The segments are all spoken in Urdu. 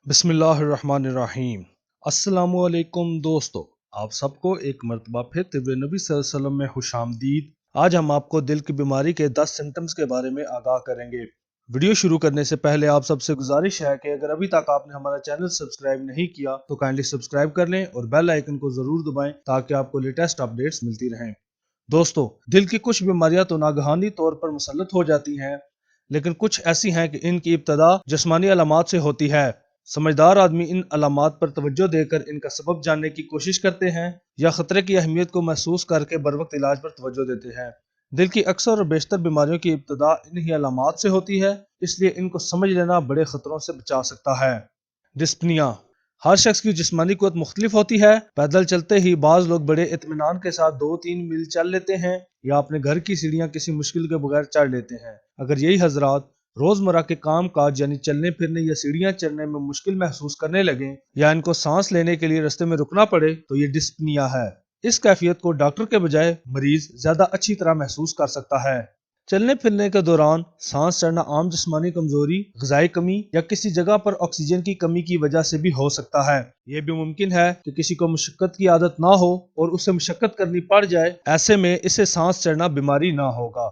بسم اللہ الرحمن الرحیم۔ السلام علیکم دوستو، آپ سب کو ایک مرتبہ پھر طب نبی صلی اللہ علیہ وسلم میں خوش آمدید۔ آج ہم آپ کو دل کی بیماری کے 10 سمٹمز کے بارے میں آگاہ کریں گے۔ ویڈیو شروع کرنے سے پہلے آپ سب سے گزارش ہے کہ اگر ابھی تک آپ نے ہمارا چینل سبسکرائب نہیں کیا تو کائنڈلی سبسکرائب کر لیں اور بیل آئیکن کو ضرور دبائیں تاکہ آپ کو لیٹسٹ اپڈیٹس ملتی رہیں۔ دوستو، دل کی کچھ بیماریاں تو ناگہانی طور پر مسلط ہو جاتی ہیں، لیکن کچھ ایسی ہیں کہ ان کی ابتدا جسمانی علامات سے ہوتی ہے۔ سمجھدار آدمی ان علامات پر توجہ دے کر ان کا سبب جاننے کی کوشش کرتے ہیں یا خطرے کی اہمیت کو محسوس کر کے بروقت علاج پر توجہ دیتے ہیں۔ دل کی اکثر اور بیشتر بیماریوں کی ابتدا انہی علامات سے ہوتی ہے، اس لیے ان کو سمجھ لینا بڑے خطروں سے بچا سکتا ہے۔ ڈسپنیا۔ ہر شخص کی جسمانی قوت مختلف ہوتی ہے۔ پیدل چلتے ہی بعض لوگ بڑے اطمینان کے ساتھ 2-3 میل چل لیتے ہیں یا اپنے گھر کی سیڑھیاں کسی مشکل کے بغیر چڑھ لیتے ہیں۔ اگر یہی حضرات روزمرہ کے کام کاج یعنی چلنے پھرنے یا سیڑھیاں چڑھنے میں مشکل محسوس کرنے لگیں یا ان کو سانس لینے کے لیے رستے میں رکنا پڑے تو یہ ڈسپنیا ہے۔ اس کیفیت کو ڈاکٹر کے بجائے مریض زیادہ اچھی طرح محسوس کر سکتا ہے۔ چلنے پھرنے کے دوران سانس چڑھنا عام جسمانی کمزوری، غذائی کمی یا کسی جگہ پر آکسیجن کی کمی کی وجہ سے بھی ہو سکتا ہے۔ یہ بھی ممکن ہے کہ کسی کو مشقت کی عادت نہ ہو اور اسے مشقت کرنی پڑ جائے، ایسے میں اسے سانس چڑھنا بیماری نہ ہوگا۔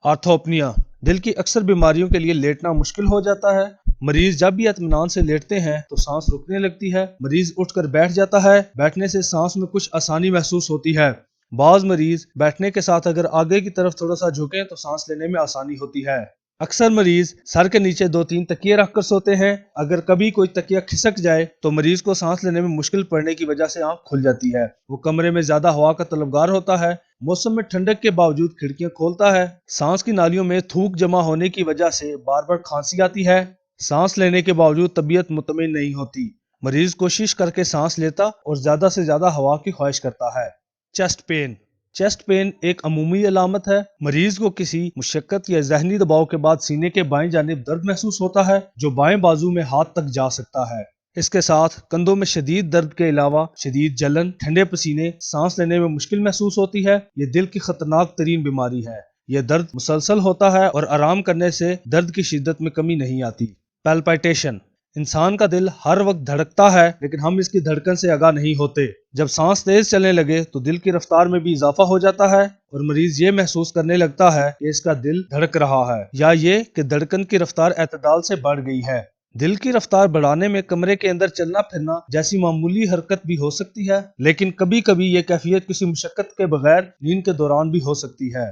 آرتھوپنیا۔ دل کی اکثر بیماریوں کے لیے لیٹنا مشکل ہو جاتا ہے۔ مریض جب بھی اطمینان سے لیٹتے ہیں تو سانس رکنے لگتی ہے۔ مریض اٹھ کر بیٹھ جاتا ہے، بیٹھنے سے سانس میں کچھ آسانی محسوس ہوتی ہے۔ بعض مریض بیٹھنے کے ساتھ اگر آگے کی طرف تھوڑا سا جھکیں تو سانس لینے میں آسانی ہوتی ہے۔ اکثر مریض سر کے نیچے 2-3 تکیے رکھ کر سوتے ہیں۔ اگر کبھی کوئی تکیہ کھسک جائے تو مریض کو سانس لینے میں مشکل پڑنے کی وجہ سے آنکھ کھل جاتی ہے۔ وہ کمرے میں زیادہ ہوا کا طلبگار ہوتا ہے، موسم میں ٹھنڈک کے باوجود کھڑکیاں کھولتا ہے، سانس کی نالیوں میں تھوک جمع ہونے کی وجہ سے بار بار کھانسی آتی ہے، سانس لینے کے باوجود طبیعت مطمئن نہیں ہوتی، مریض کوشش کر کے سانس لیتا اور زیادہ سے زیادہ ہوا کی خواہش کرتا ہے۔ Chest pain. چیسٹ پین ایک عمومی علامت ہے۔ مریض کو کسی مشقت یا ذہنی دباؤ کے بعد سینے کے بائیں جانب درد محسوس ہوتا ہے جو بائیں بازو میں ہاتھ تک جا سکتا ہے۔ اس کے ساتھ کندھوں میں شدید درد کے علاوہ شدید جلن، ٹھنڈے پسینے، سانس لینے میں مشکل محسوس ہوتی ہے۔ یہ دل کی خطرناک ترین بیماری ہے۔ یہ درد مسلسل ہوتا ہے اور آرام کرنے سے درد کی شدت میں کمی نہیں آتی۔ پیلپائٹیشن۔ انسان کا دل ہر وقت دھڑکتا ہے لیکن ہم اس کی دھڑکن سے آگاہ نہیں ہوتے۔ جب سانس تیز چلنے لگے تو دل کی رفتار میں بھی اضافہ ہو جاتا ہے اور مریض یہ محسوس کرنے لگتا ہے کہ اس کا دل دھڑک رہا ہے یا یہ کہ دھڑکن کی رفتار اعتدال سے بڑھ گئی ہے۔ دل کی رفتار بڑھانے میں کمرے کے اندر چلنا پھرنا جیسی معمولی حرکت بھی ہو سکتی ہے، لیکن کبھی کبھی یہ کیفیت کسی مشقت کے بغیر نیند کے دوران بھی ہو سکتی ہے۔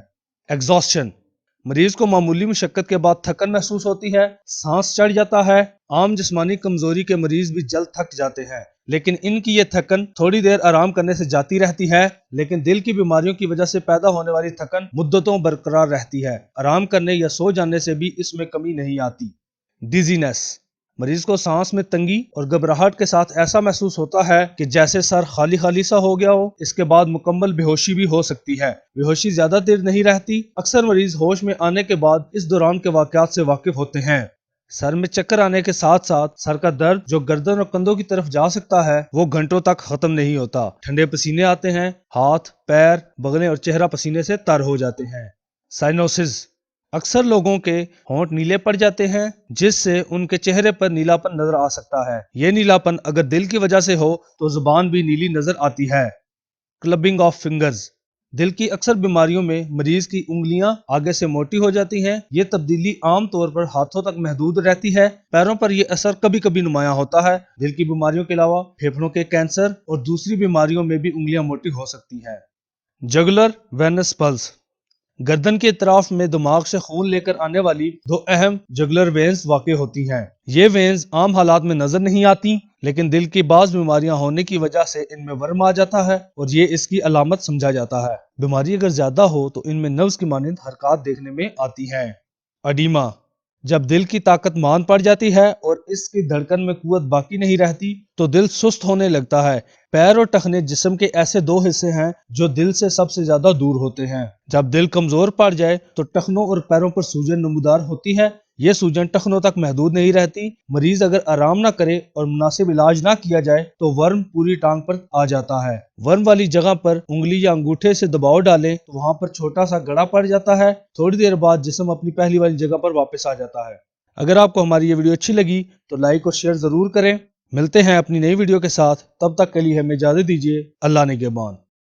ایگزاسشن۔ مریض کو معمولی مشقت کے بعد تھکن محسوس ہوتی ہے، سانس چڑھ جاتا ہے۔ عام جسمانی کمزوری کے مریض بھی جلد تھک جاتے ہیں، لیکن ان کی یہ تھکن تھوڑی دیر آرام کرنے سے جاتی رہتی ہے، لیکن دل کی بیماریوں کی وجہ سے پیدا ہونے والی تھکن مدتوں برقرار رہتی ہے۔ آرام کرنے یا سو جانے سے بھی اس میں کمی نہیں آتی۔ ڈیزینس۔ مریض کو سانس میں تنگی اور گھبراہٹ کے ساتھ ایسا محسوس ہوتا ہے کہ جیسے سر خالی خالی سا ہو گیا ہو۔ اس کے بعد مکمل بے ہوشی بھی ہو سکتی ہے۔ بے ہوشی زیادہ دیر نہیں رہتی۔ اکثر مریض ہوش میں آنے کے بعد اس دوران کے واقعات سے واقف ہوتے ہیں۔ سر میں چکر آنے کے ساتھ ساتھ سر کا درد جو گردن اور کندھوں کی طرف جا سکتا ہے وہ گھنٹوں تک ختم نہیں ہوتا۔ ٹھنڈے پسینے آتے ہیں، ہاتھ، پیر، بغلیں اور چہرہ پسینے سے تر ہو جاتے ہیں۔ سائنوسز۔ اکثر لوگوں کے ہونٹ نیلے پڑ جاتے ہیں جس سے ان کے چہرے پر نیلا پن نظر آ سکتا ہے۔ یہ نیلا پن اگر دل کی وجہ سے ہو تو زبان بھی نیلی نظر آتی ہے۔ Clubbing of fingers. دل کی اکثر بیماریوں میں مریض کی انگلیاں آگے سے موٹی ہو جاتی ہیں۔ یہ تبدیلی عام طور پر ہاتھوں تک محدود رہتی ہے۔ پیروں پر یہ اثر کبھی کبھی نمایاں ہوتا ہے۔ دل کی بیماریوں کے علاوہ پھیپھڑوں کے کینسر اور دوسری بیماریوں میں بھی انگلیاں موٹی ہو سکتی ہیں۔ Jugular Venice plus. گردن کے اطراف میں دماغ سے خون لے کر آنے والی 2 اہم جگولر وینز واقع ہوتی ہیں۔ یہ وینز عام حالات میں نظر نہیں آتی، لیکن دل کی بعض بیماریاں ہونے کی وجہ سے ان میں ورم آ جاتا ہے اور یہ اس کی علامت سمجھا جاتا ہے۔ بیماری اگر زیادہ ہو تو ان میں نبض کی مانند حرکات دیکھنے میں آتی ہیں۔ اڈیما۔ جب دل کی طاقت مان پڑ جاتی ہے اور اس کی دھڑکن میں قوت باقی نہیں رہتی تو دل سست ہونے لگتا ہے۔ پیر اور ٹخنے جسم کے ایسے 2 حصے ہیں جو دل سے سب سے زیادہ دور ہوتے ہیں۔ جب دل کمزور پڑ جائے تو ٹخنوں اور پیروں پر سوجن نمودار ہوتی ہے۔ یہ سوجن ٹخنوں تک محدود نہیں رہتی۔ مریض اگر آرام نہ کرے اور مناسب علاج نہ کیا جائے تو ورم پوری ٹانگ پر آ جاتا ہے۔ ورم والی جگہ پر انگلی یا انگوٹھے سے دباؤ ڈالیں تو وہاں پر چھوٹا سا گڑھا پڑ جاتا ہے۔ تھوڑی دیر بعد جسم اپنی پہلی والی جگہ پر واپس آ جاتا ہے۔ اگر آپ کو ہماری یہ ویڈیو اچھی لگی تو لائک اور شیئر ضرور کریں۔ ملتے ہیں اپنی نئی ویڈیو کے ساتھ، تب تک کے لیے ہمیں اجازت دیجیے۔ اللہ نگہبان۔